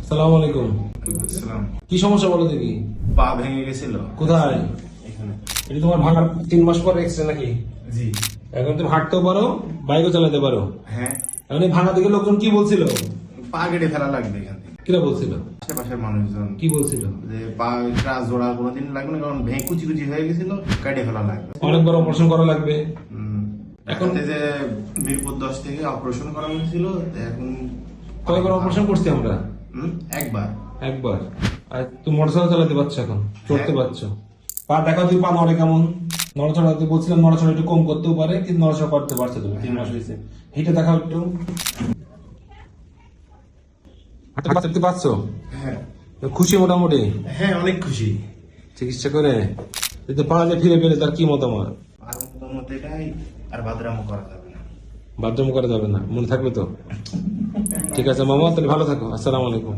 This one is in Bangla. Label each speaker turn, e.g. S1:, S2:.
S1: আসসালামু আলাইকুম।
S2: আসসালাম।
S1: কি সমস্যা বলো দেখি?
S2: পা ভেঙে গেছিল
S1: কোথায়?
S2: এখানে।
S1: এটা তোমার ভাঙার 3 মাস পরে এসছে নাকি?
S2: জি।
S1: এখন তুমি হাঁটতেও পারো, বাইকও চালাতে পারো।
S2: হ্যাঁ,
S1: এখন এই ভাঙা দেখে লোকজন কি বলছিল?
S2: পা কেটে ফেলা লাগবে এখান থেকে।
S1: কিরা বলছিল?
S2: আশেপাশের মানুষজন
S1: কি বলছিল?
S2: যে পা জোড়া কোনোদিন লাগবে না, কারণ ভেঙে কুচি কুচি হয়ে গেছিল, কেটে ফেলা লাগবে।
S1: অনেক বড় অপারেশন করা লাগবে।
S2: এখন যে মিরপুর 10 থেকে অপারেশন করা হয়েছিল, তো এখন
S1: কয়বার অপারেশন করছি আমরা?
S2: একবার।
S1: একবার। আর তুমি মোটরসাইকেল চালাতে পারছো, এখন চড়তে পারছো। পা দেখা, তুই পা নড়ে কেমন? নড়াচড়া বলছিলাম, নড়াচড়া একটু কম করতেও পারে, কিন্তু নড়াচড়া করতে পারছো তুমি। 3 মাস হয়েছে। হিটে দেখাও একটু। হাঁটতে পারছো?
S2: হ্যাঁ
S1: খুশি মোটামুটি?
S2: হ্যাঁ, অনেক খুশি।
S1: চিকিৎসা করে যদি পা যে ফিরে পেলে তার কি মতামত?
S2: আর মতো এটাই, আর বাদরামও করা যাবে না।
S1: বাথরুম করা যাবে না, মনে থাকবে তো? ঠিক আছে মামা, তাহলে ভালো থাকো। আসসালামু আলাইকুম।